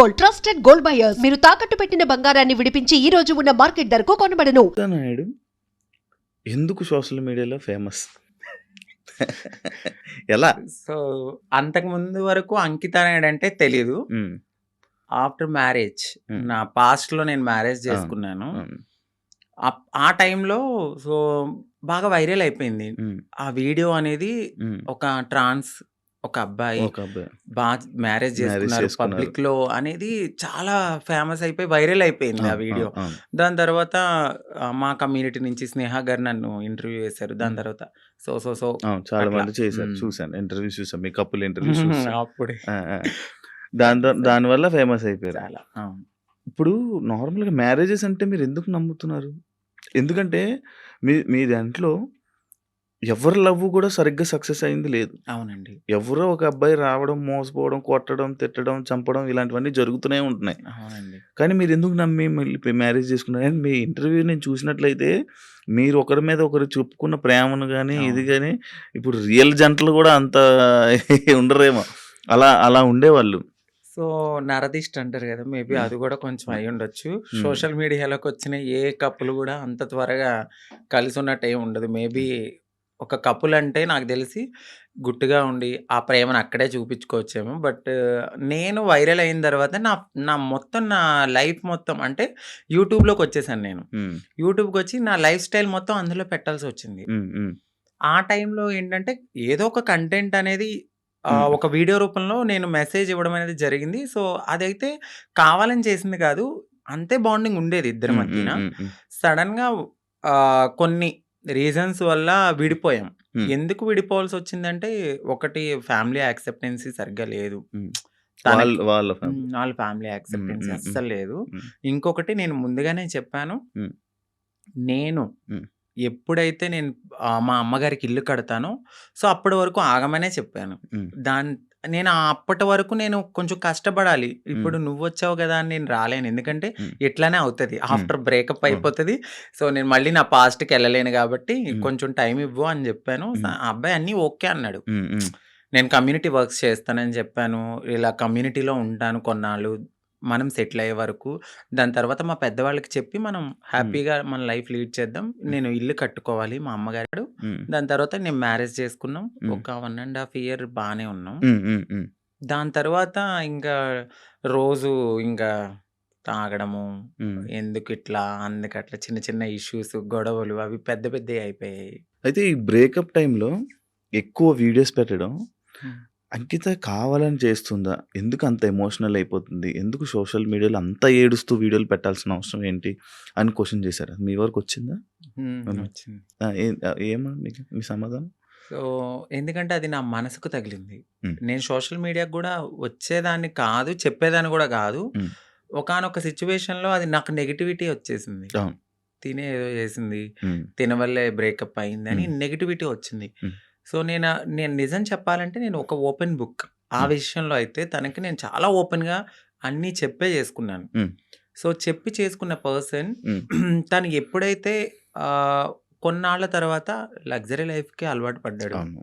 Gold, trusted gold buyers. మీరు తాకట్టు పెట్టిన బంగారాన్ని విడిపించి ఈ రోజు ఉన్న మార్కెట్ ధరకు కొనబడను. నాయుడు ఎందుకు సోషల్ మీడియాలో ఫేమస్? ఎలా? సో అంతకు ముందు వరకు అంకిత నాయుడు అంటే తెలీదు. ఉమ్, ఆఫ్టర్ మ్యారేజ్ ఉమ్, నా పాస్ట్ లో నేను మ్యారేజ్ అవును, చేసుకున్నాను. అవును. ఆ టైంలో సో బాగా వైరల్ అయిపోయింది ఉమ్, ఆ వీడియో అనేది. ఉమ్. ఒక ట్రాన్స్ ఒక అబ్బాయి ఒక అబ్బాయి బాగా మ్యారేజ్ చేసుకున్నారు చేసుకున్నారు. పబ్లిక్ లో అనేది చాలా ఫేమస్ అయిపోయి వైరల్ అయిపోయింది ఆ అవును, వీడియో. అవును, అవును. దాని తర్వాత మా కమ్యూనిటీ నుంచి స్నేహ గారు నన్ను ఇంటర్వ్యూ చేశారు. దాని ఉమ్. తర్వాత సో సో సో అవును, చాలా అట్లా మంది చేశారు, చూసాను ఇంటర్వ్యూస్, చూసాను మీ కపుల్ ఇంటర్వ్యూస్ చూసాను. అప్పుడే దానివల్ల ఫేమస్ అయిపోయారు. చాలా అవును. ఇప్పుడు నార్మల్గా మ్యారేజెస్ అంటే మీరు ఎందుకు నమ్ముతున్నారు? ఎందుకంటే మీ దాంట్లో ఎవరి లవ్ కూడా సరిగ్గా సక్సెస్ అయింది లేదు. అవునండి. ఎవరో ఒక అబ్బాయి రావడం, మోసపోవడం, కొట్టడం, తిట్టడం, చంపడం ఇలాంటివన్నీ జరుగుతూనే ఉంటున్నాయి. అవునండి. కానీ మీరు ఎందుకు నమ్మి మళ్ళీ మ్యారేజ్ చేసుకున్నారు? అండ్ మీ ఇంటర్వ్యూ నేను చూసినట్లయితే మీరు ఒకరి మీద ఒకరు చెప్పుకున్న ప్రేమను కానీ ఇది అవును. కానీ ఇప్పుడు రియల్ జంటలు కూడా అంత ఉండరేమో, అలా ఉండేవాళ్ళు. సో నరదిష్ట అంటారు కదా, మేబీ ఉమ్, అది కూడా కొంచెం ఉమ్, అయి ఉండొచ్చు. ఉమ్, సోషల్ మీడియాలోకి వచ్చిన ఏ కప్పులు కూడా అంత త్వరగా కలిసి ఉన్నట్టు ఏమి ఉండదు. మేబీ ఒక కపుల్ అంటే నాకు తెలిసి గుట్టుగా ఉండి ఆ ప్రేమను అక్కడే చూపించుకోవచ్చేమో. బట్ నేను వైరల్ అయిన తర్వాత నా నా మొత్తం నా లైఫ్ మొత్తం అంటే యూట్యూబ్లోకి వచ్చేసాను నేను. ఉమ్, యూట్యూబ్కి వచ్చి నా లైఫ్ స్టైల్ మొత్తం అందులో పెట్టాల్సి వచ్చింది. ఉమ్, ఉమ్, ఆ టైంలో ఏంటంటే ఏదో ఒక కంటెంట్ అనేది ఉమ్, ఒక వీడియో రూపంలో నేను మెసేజ్ ఇవ్వడం అనేది జరిగింది. సో అదైతే కావాలని చేసింది కాదు. అంతే బాండింగ్ ఉండేది ఇద్దరి ఉమ్, మధ్యన. ఉమ్, ఉమ్, సడన్‌గా కొన్ని రీజన్స్ వల్ల విడిపోయాం. ఉమ్, ఎందుకు విడిపోవాల్సి వచ్చిందంటే, ఒకటి ఫ్యామిలీ యాక్సెప్టెన్సీ సరిగ్గా లేదు. ఉమ్. తనకి వాళ్ళ ఫ్యామిలీ. వాళ్ళ ఫ్యామిలీ ఉమ్, యాక్సెప్టెన్సీ ఉమ్, ఉమ్, అస్సలు లేదు. ఉమ్, ఇంకొకటి నేను ముందుగానే చెప్పాను. ఉమ్, నేను ఉమ్, ఎప్పుడైతే నేను మా అమ్మగారికి ఇల్లు కడతానో, సో అప్పటి వరకు ఆగమనే చెప్పాను. ఉమ్, నేను అప్పటి వరకు నేను కొంచెం కష్టపడాలి. ఉమ్, ఇప్పుడు నువ్వొచ్చావు గదా అని నేను రాలేను. ఎందుకంటే ఉమ్, ఇట్లానే అవుతది. ఉమ్, ఆఫ్టర్ బ్రేకప్ ఉమ్, అయిపోతది. సో నేను మళ్ళీ నా పాస్ట్‌కెళ్ళలేను గాబట్టి ఉమ్, కొంచెం టైం ఇవ్వు అని జెప్పాను. ఉమ్, ఆ అబ్బాయి అన్నీ ఓకే అన్నాడు. ఉమ్, ఉమ్, నేను కమ్యూనిటీ వర్క్స్ చేస్తానని చెప్పాను. ఇలా కమ్యూనిటీలో ఉంటాను కొన్నాళ్ళు. మనం సెటిల్ అయ్యే వరకు. దాని తర్వాత మా పెద్దవాళ్ళకి చెప్పి మనం ఉమ్, హ్యాపీగా మన లైఫ్ లీడ్ చేద్దాం. ఉమ్, నేను ఇల్లు కట్టుకోవాలి మా అమ్మగారు. ఉమ్, దాని తర్వాత నేను మ్యారేజ్ చేసుకున్నాం. ఉమ్, ఒక 1 ½ ఇయర్ బానే ఉన్నాం. ఉమ్, ఉమ్, ఉమ్, దాని తర్వాత ఇంకా రోజు ఇంకా తాగడము, ఉమ్. ఎందుకిట్లా, అందుకట్లా చిన్న చిన్న ఇష్యూస్, గొడవలు అవి పెద్ద పెద్దయి అయిపోయాయి. అయితే ఈ బ్రేకప్ టైంలో ఎక్కువ వీడియోస్ పెట్టడం హ్మ్. అంకిత కావాలని చేస్తుందా? ఎందుకు అంత ఎమోషనల్ అయిపోతుంది? ఎందుకు సోషల్ మీడియాలో అంత ఏడుస్తూ వీడియోలు పెట్టాల్సిన అవసరం ఏంటి అని క్వశ్చన్ చేశారు. మీ వరకు వచ్చిందా? వచ్చింది. ఏమన్నా మీకు మీ సమాధానం? సో, ఎందుకంటే అది నా మనసుకు తగిలింది. ఉమ్, నేను సోషల్ మీడియాకి గూడా వచ్చేదాన్ని కాదు, చెప్పేదాన్ని గూడా గాదు. ఉమ్, ఒకానొక సిట్యుయేషన్‌లో అది నాకు నెగటివిటీ వచ్చేసింది. అవును. తినే ఏదో చేసింది, ఉమ్, తిన వల్లే బ్రేకప్ అయిందని ఉమ్, నెగటివిటీ వచ్చింది. ఉమ్, సో, నేను నిజం చెప్పాలంటే నేను ఒక ఓపెన్ బుక్. ఆ ఉమ్, విషయంలో అయితే తనకి నేను చాలా ఓపెన్‌గా అన్నీ చెప్పే చేసుకున్నాను. ఉమ్, సో, చెప్పి చేసుకున్న పర్సన్ ఉమ్, తను ఎప్పుడైతే ఆహ్, కొన్నాళ్ళ తర్వాత లగ్జరీ లైఫ్‌కి అలవాటు పడ్డాడు. అవును.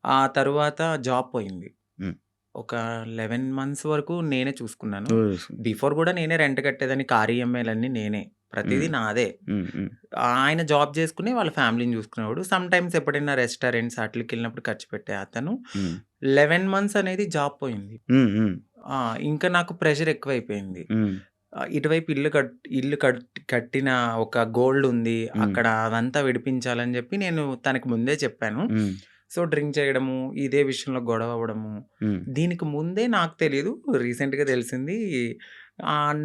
ఆ తరువాత జాబ్ పోయింది. ఉమ్, ఒక 11 మంత్స్ వరకు నేనే చూసుకున్నాను. ఓయ్. బిఫోర్ గూడా నేనే రెంట్ కట్టేదాన్ని. కార్ ఈఎంఐలన్నీ నేనే. ప్రతీదీ ఉమ్, నాదే. ఉమ్, ఉమ్, ఆయన జాబ్ చేసుకుని వాళ్ళ ఫ్యామిలీని చూసుకునేవాడు. సమ్‌టైమ్స్ ఎప్పుడైనా రెస్టారెంట్స్ ఆటిలకెళ్ళినప్పుడు ఖర్చు పెట్టే అతను. ఉమ్, 11 మంత్స్ అనేది జాబ్ పోయింది. ఉమ్, ఉమ్, ఇంకా నాకు ప్రెషర్ ఎక్కువైపోయింది. ఉమ్, ఇటువైపు ఇల్లు కట్టిన ఒక గోల్డ్ ఉంది. ఉమ్, అక్కడ అదంతా విడిపించాలని చెప్పి నేను తనకి ముందే చెప్పాను. ఉమ్, సో, డ్రింక్ చేయడము, ఇదే విషయంలో గొడవ అవ్వడము. ఉమ్, దీనికి ముందే నాకు తెలీదు. రీసెంట్‌గా తెలిసింది.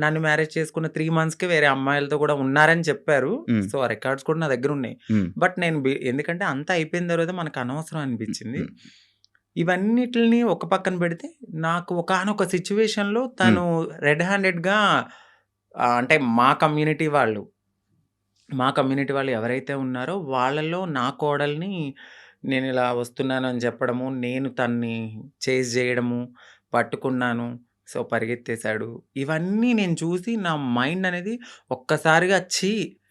నన్ను మ్యారేజ్ చేసుకున్న 3 మంత్స్‌కే వేరే అమ్మాయిలతో కూడా ఉన్నారని చెప్పారు. ఉమ్, సో, ఆ రికార్డ్స్ కూడా నా దగ్గరున్నాయి. ఉమ్, బట్ నేను ఎందుకంటే అంతా అయిపోయిన తర్వాత మనకు అనవసరం అనిపించింది. ఉమ్, ఇవన్నిటిని ఒక పక్కన పెడితే నాకు ఒకానొక సిట్యుయేషన్‌లో ఉమ్, తను రెడ్ హ్యాండెడ్‌గా అంటే మా కమ్యూనిటీ వాళ్ళు ఎవరైతే ఉన్నారో వాళ్ళలో నా కోడల్ని నేను ఇలా వస్తున్నానని చెప్పడము, నేను తన్ని చేజ్ చేయడము, పట్టుకున్నాను. సో, పరిగెత్తేసాడు. ఇవన్నీ నేను చూసి నా మైండ్ అనేది ఒక్కసారిగా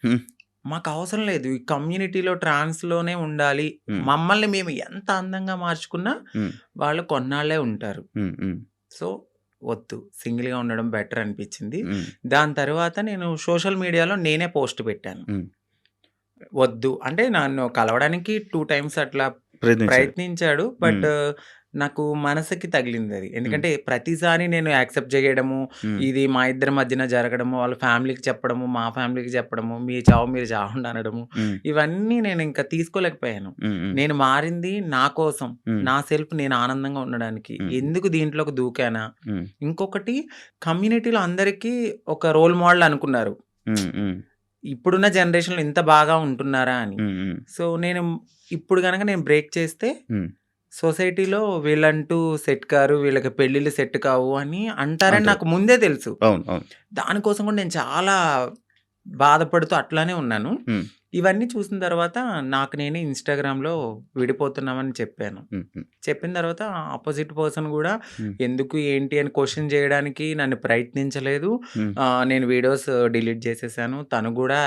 ఉమ్, మాకవసరం లేదు. ఈ కమ్యూనిటీలో ట్రాన్స్‌లోనే ఉండాలి. ఉమ్, మమ్మల్ని మేము ఎంత అందంగా మార్చుకున్నా ఉమ్, వాళ్ళు కొన్నాళ్ళే ఉంటారు. ఉమ్, ఉమ్, సో, వద్దు సింగిల్‌గా ఉండడం బెటర్ అనిపించింది. హ్మ్. దాని తర్వాత నేను సోషల్ మీడియాలో నేనే పోస్ట్ పెట్టాను. హ్మ్. వద్దు అంటే నన్ను కలవడానికి 2 టైమ్స్ అట్లా ప్రయత్నించాడు. ప్రయత్నించాడు. బట్ హ్మ్. నాకు మనసుకి తగిలిందది. హ్మ్. ఎందుకంటే ప్రతిసారి నేను యాక్సెప్ట్ చేయడము, హ్మ్. ఇది మా ఇద్దరి మధ్యన జరగడము, వాళ్ళ ఫ్యామిలీకి చెప్పడము, మా ఫ్యామిలీకి చెప్పడము, మీ చావు మీరు చావండి అనడము, హ్మ్. ఇవన్నీ నేను ఇంకా తీసుకోలేకపోయాను. హ్మ్. హ్మ్. నేను మారింది నా కోసం, హ్మ్. నా సెల్ఫ్ నేను ఆనందంగా ఉండడానికి. హ్మ్. ఎందుకు దీంట్లోకి దూకానా? హ్మ్. ఇంకొకటి కమ్యూనిటీలో అందరికీ ఒక రోల్ మోడల్ అనుకున్నారు. హ్మ్. హ్మ్. ఇప్పుడున్న జనరేషన్‌లో ఇంత బాగా ఉంటున్నారా అని. హ్మ్. హ్మ్. సో, నేను ఇప్పుడు గనక నేను బ్రేక్ చేస్తే హ్మ్. సొసైటీలో వీళ్ళంటూ సెట్ కారు, వీళ్ళకి పెళ్ళిళ్ళు సెట్ కావు అని అంటారని అంటారు. నాకు ముందే తెలుసు. అవును. అవును. దానికోసం కూడా నేను చాలా బాధపడుతూ అట్లానే ఉన్నాను. హ్మ్. ఇవన్నీ చూసిన తర్వాత నాకు నేనే ఇన్‌స్టాగ్రామ్‌లో విడిపోతున్నామని చెప్పాను. హ్మ్. హ్మ్. చెప్పిన తర్వాత అపోజిట్ పర్సన్ గూడా హ్మ్. ఎందుకు, ఏంటి అని క్వెషన్ చేయడానికి నన్ను ప్రయత్నించలేదు. హ్మ్. నేను వీడియోస్ డిలీట్ చేసేసాను. తను గూడా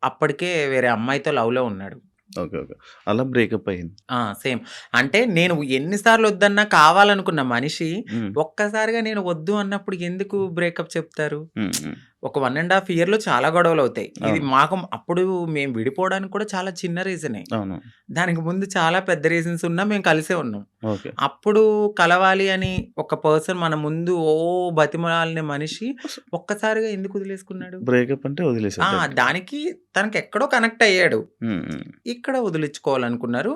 అప్పటికే వేరే అమ్మాయితో లవ్‌లో ఉన్నాడు. ఓకే. ఓకే. అలా బ్రేకప్ అయింది. సేమ్. అంటే నేను ఎన్ని సార్లు వద్దన్నా కావాలనుకున్న మనిషి హ్మ్. ఒక్కసారిగా నేను వద్దు అన్నప్పుడు ఎందుకు బ్రేకప్ చెప్తారు? హ్మ్. హ్మ్. ఒక 1 ½ ఇయర్‌లో చాలా గొడవలవుతాయి. ఇది అవును. మాకు అప్పుడు మేము విడిపోవడానికి కూడా చాలా చిన్న రీజనే. అవును. దానికి ముందు చాలా పెద్ద రీజన్స్ ఉన్నా మేము కలిసే ఉన్నాం. ఓకే. అప్పుడు కలవాలి అని ఒక పర్సన్ మన ముందు బతిమలాడిన మనిషి ఒక్కసారిగా ఎందుకు వదిలేసుకున్నాడు? బ్రేకప్ అంటే వదిలేసారు ఆ! డైరెక్ట్‌గా. దానికి తనకెక్కడో కనెక్ట్ అయ్యాడు. హ్మ్. హ్మ్. ఇక్కడ వదిలించుకోవాలనుకున్నారు.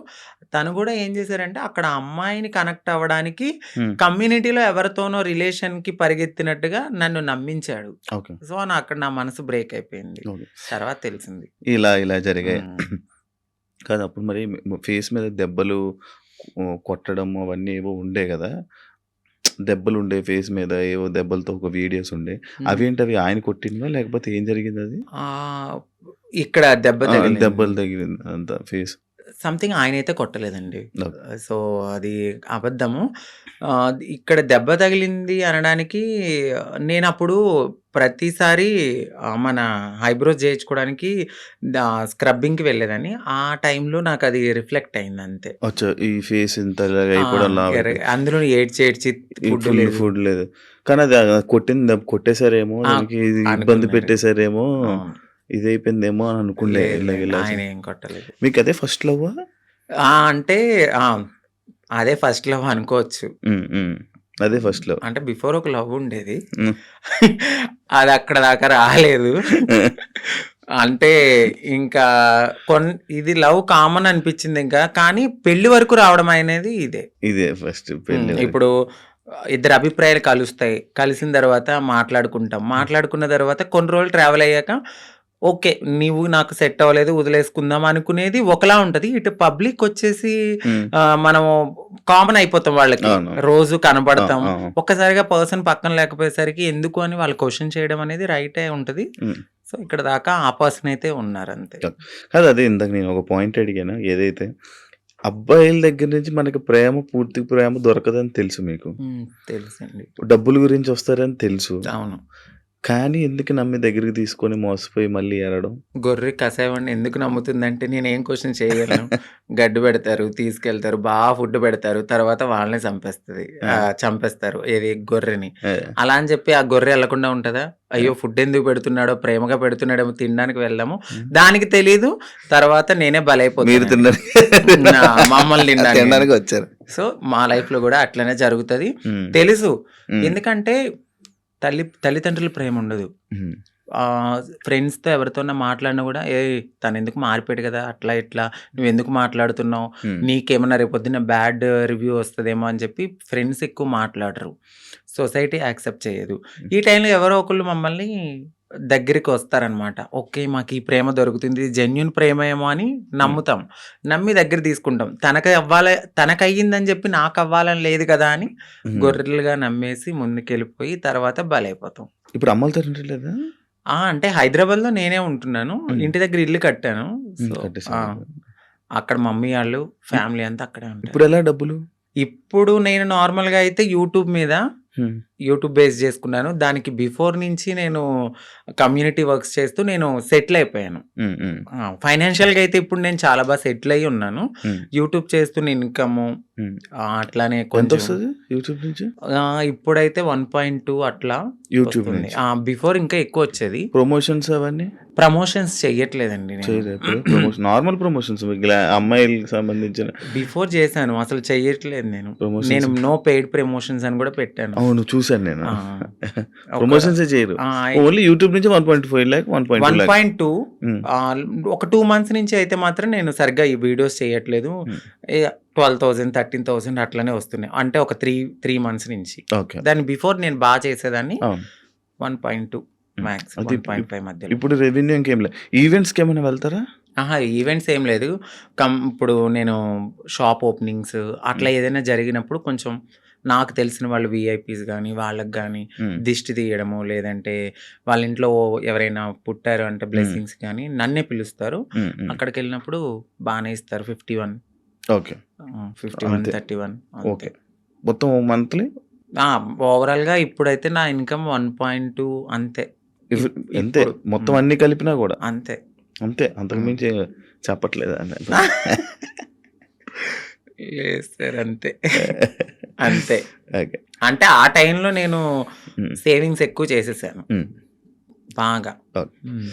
తను గూడా ఏం జేశారంటే, అక్కడ అమ్మాయిని కనెక్ట్ అవ్వడానికి హ్మ్. కమ్యూనిటీలో ఎవరితోనో రిలేషన్‌కి పరిగెత్తినట్టుగా నన్ను నమ్మించాడు. ఓకే. సో, అక్కడ నా మనసు బ్రేక్ అయిపోయింది. ఓకే. తర్వాత తెలిసింది. ఇలా జరిగాయి. హ్మ్. కాదు అప్పుడు మరి ఫేస్ మీద దెబ్బలు కొట్టడం అవన్నీ ఏవో ఉండే గదా! దెబ్బలుండే ఫేస్ మీద ఏవో దెబ్బలతో ఒక వీడియోస్ ఉండే. హ్మ్. అవేంటవి ఆయన కొట్టినవా? లేకపోతే ఏం జరిగిందది? ఆహ్, ఇక్కడ దెబ్బ తగిలింది. దెబ్బలు తగిలింది అంతా ఫేస్. సంథింగ్ ఆయనైతే కొట్టలేదండి. ఓకే. సో, అది అబద్ధము. ఇక్కడ దెబ్బ తగిలింది అనడానికి నేనప్పుడు ప్రతిసారి మన ఐబ్రోస్ చేయించుకోవడానికి స్క్రబ్బింగ్‌కి వెళ్ళేదాన్ని. ఆ టైంలో నాకది రిఫ్లెక్ట్ అయిందంతే. అచ్చా! ఈ ఫేస్ ఇంత ఇలాగ ఆ! అయిపోవడం లావయిపోయి. అందులో ఏడ్చి ఏడ్చి ఈ ఫుడ్ ఫుల్ లేదు. ఫుడ్ లేదు. కానీ అది కొట్టిన దెబ్బ కొట్టేసారేమో, ఆ! దానికి ఇది ఇబ్బంది అనుకున్నారు. పెట్టేసారేమో, అవును. ఇదయిపోయిందేమో అని అనుకునే లేదు లేదు. ఇలాగ ఆయన ఏం కొట్టలేదు. మీకదే ఫస్ట్ లవ్వా? అంటే ఆ! అదే ఫస్ట్ లవ్ అనుకోవచ్చు. హ్మ్. హ్మ్. అదే హ్మ్. First love. అంటే బిఫోర్ ఒక లవ్ ఉండేది. హ్మ్. అది అక్కడ దాకా రాలేదు. అంటే ఇంకా కొన్ ఇది లవ్ కామన్ అనిపించింది ఇంకా. కానీ పెళ్లి వరకు రావడం అనేది ఇదే. ఇదే ఫస్ట్ పెళ్లి వరకు. ఇప్పుడు ఇద్దరి అభిప్రాయాలు కలుస్తాయి. కలిసిన తర్వాత మాట్లాడుకుంటాం. మాట్లాడుకున్న తర్వాత కొన్ని రోజులు ట్రావెల్ అయ్యాక ఓకే. నీవు నాకు సెట్ అవ్వలేదు వదిలేసుకుందాం అనుకునేది ఒకలా ఉంటది. ఇటు పబ్లిక్ వచ్చేసి హ్మ్. మనము కామన్ అయిపోతాం వాళ్ళకి. అవును. రోజు ఆ! కనపడతాం. ఆ! ఒక్కసారిగా పర్సన్ పక్కన లేకపోయేసరికి ఎందుకు అని వాళ్ళు క్వెషన్ చేయడం అనేది రైటే ఉంటది. హ్మ్. సో, ఇక్కడ దాకా ఆ పర్సన్ అయితే ఉన్నారంతే. కాదు అదే ఇందాక నేను ఒక పాయింట్ అడిగాను. ఏదైతే అబ్బాయిల దగ్గర నుంచి మనకి పూర్తి ప్రేమ దొరకదని తెలుసు మీకు. తెలుసండి. డబ్బుల గురించి వస్తారని తెలుసు. అవును. కానీ ఎందుకు నమ్మి దగ్గరికి తీసుకొని మోసపోయి మళ్ళీ ఏడవడం? గొర్రె కసాయివాడిని ఎందుకు నమ్ముతుందంటే నేనేం క్వెషన్ చేయగలను. గడ్డి పెడతారు, తీసుకెళ్తారు, ఫుడ్ పెడతారు. తర్వాత వాళ్ళనే ఆ! చంపేస్తారు. ఏది గొర్రెని. ఆ! అలా అని చెప్పి ఆ గొర్రె ఎళ్ళకుండా ఉంటదా? ఆ! అయ్యో! ఫుడ్ ఎందుకు పెడుతున్నాడో, ప్రేమగా పెడుతున్నాడేమో తినడానికి వెళ్దాము. హ్మ్. దానికి తెలీదు. తర్వాత నేనే మీరు బలైపోతానండి. తినడానికి మమ్మల్ని తినడానికి నేను. తినడానికి వచ్చారు. సో, మా లైఫ్‌లో గూడా అట్లనే జరుగుతది. హ్మ్. తెలుసు. హ్మ్. ఎందుకంటే తల్లిదండ్రుల ప్రేముండదు. హ్మ్. ఫ్రెండ్స్‌తో ఎవరితోన్నా మాట్లాడినా గూడా, "ఏయ్! తనెందుకు మారిపోయాడు గదా! అట్లా ఇట్లా నువ్వెందుకు మాట్లాడుతున్నావు? హ్మ్. నీకేమన్నా రేపొద్దున్న బ్యాడ్ రివ్యూ వస్తదేమో" అని చెప్పి ఫ్రెండ్స్ ఎక్కువ మాట్లాడరు. సొసైటీ యాక్సెప్ట్ చేయదు. ఈ టైంలో ఎవరో ఒకళ్ళు మమ్మల్ని దగ్గరికి వస్తారనమాట. ఓకే. మాకు ఈ ప్రేమ దొరుకుతుంది. జెన్యూన్ ప్రేమేమో అని హ్మ్. నమ్ముతాం. నమ్మి దగ్గర తీసుకుంటాం. తనకయ్యిందని చెప్పి నాకవ్వాలని లేదు కదా! అని హ్మ్. గొర్రెలుగా నమ్మేసి ముందుకెళ్ళిపోయి తర్వాత బలైపోతాం. ఇప్పుడు అమ్మలతో ఉండట్లేదా? అంటే హైదరాబాద్‌లో నేనే ఉంటున్నాను. హ్మ్. ఇంటి దగ్గర ఇల్లు కట్టాను. హ్మ్. సో, ఆ! కట్టేసారు. అక్కడ మమ్మీ ఆళ్ళు, ఫ్యామిలీ అంతా అక్కడే ఉంటారు. ఇప్పుడెలా డబ్బులు? ఇప్పుడు నేను నార్మల్‌గా అయితే హ్మ్. యూట్యూబ్ బేస్ చేసుకున్నాను. దానికి బిఫోర్ నుంచి నేను కమ్యూనిటీ వర్క్స్ చేస్తూ నేను సెటిల్ అయిపోయాను. హ్మ్. హ్మ్. ఫైనాన్షియల్‌గా అయితే ఇప్పుడు నేను చాలా సెటిల్ అయ్యి ఉన్నాను. హ్మ్. యూట్యూబ్ చేస్తున్న ఇన్‌కము హ్మ్. అట్లానే ఎంత కొంచెం వస్తది యూట్యూబ్ నుంచి? ఇప్పుడైతే 1.2 అట్లా యూట్యూబ్ వస్తుంది. నుంచి. బిఫోర్ ఇంకా ఎక్కువొచ్చేది. ప్రమోషన్స్ అవన్నీ ప్రమోషన్స్ చెయ్యట్లేదండి నేను. చేయరా ఇప్పుడు? నార్మల్ ప్రమోషన్స్ అమ్మాయిలకి సంబంధించిన బిఫోర్ చేశాను. అసలు చెయ్యట్లేదు నేను. ప్రమోషన్స్. నేను నో పెయిడ్ ప్రమోషన్స్ అని కూడా పెట్టాను. అవును, చూసాను నేను. ఆ! ఒక ప్రమోషన్సే చేయరు. ఆ! ఓన్లీ యూట్యూబ్ నుంచి 1.5 లాక్, 1.2 లాక్. 1.2 హ్మ్. ఒక 2 మంత్స్ నుంచి అయితే మాత్రం నేను సరిగ్గా ఈ వీడియోస్ చేయట్లేదు. హ్మ్. 12,000, 13,000 అట్లనే వస్తున్నాయి. అంటే ఒక 3 మంత్స్ నుంచి. ఓకే. దాని బిఫోర్ నేను చేసేదాన్ని. అవును. 1.2 హ్మ్. మ్యాక్స్ అయితే 1.5 మధ్యలో. ఇప్పుడు రెవెన్యూ ఇంకేం లేదు. ఈవెంట్స్‌కి ఏమైనా వెళ్తారా? ఈవెంట్స్ ఏం లేదు. ఇప్పుడు నేను షాప్ ఓపెనింగ్స్ అట్లా ఏదైనా జరిగినప్పుడు కొంచెం నాకు తెలిసిన వాళ్ళు వీఐపీస్ గానీ, వాళ్ళకి గానీ హ్మ్. దిష్టి తీయడము, లేదంటే వాళ్ళ ఇంట్లో ఎవరైనా పుట్టారు అంటే హ్మ్. బ్లెస్సింగ్స్ గానీ నన్నే పిలుస్తారు. హ్మ్. హ్మ్. అక్కడికెళ్ళినప్పుడు బానే ఇస్తారు. 51 ఓకే. 51, అంతే. 31 ఓకే. అంతే. మొత్తం మంత్లీ ఓవరాల్‌గా ఇప్పుడైతే నా ఇన్‌కమ్ 1.2 అంతే. ఇవ్ అంతే. ఇప్పుడు మొత్తం అన్నీ కలిపినా గూడా. అంతే. అంతే. అంతకు హ్మ్. మించి చెప్పట్లేదా? లేదు సార్ అంతే. అంతే. ఓకే. అంటే ఆ టైంలో నేను హ్మ్. సేవింగ్స్ ఎక్కువ చేసేసాను. హ్మ్. బాగా. ఓకే. హ్మ్.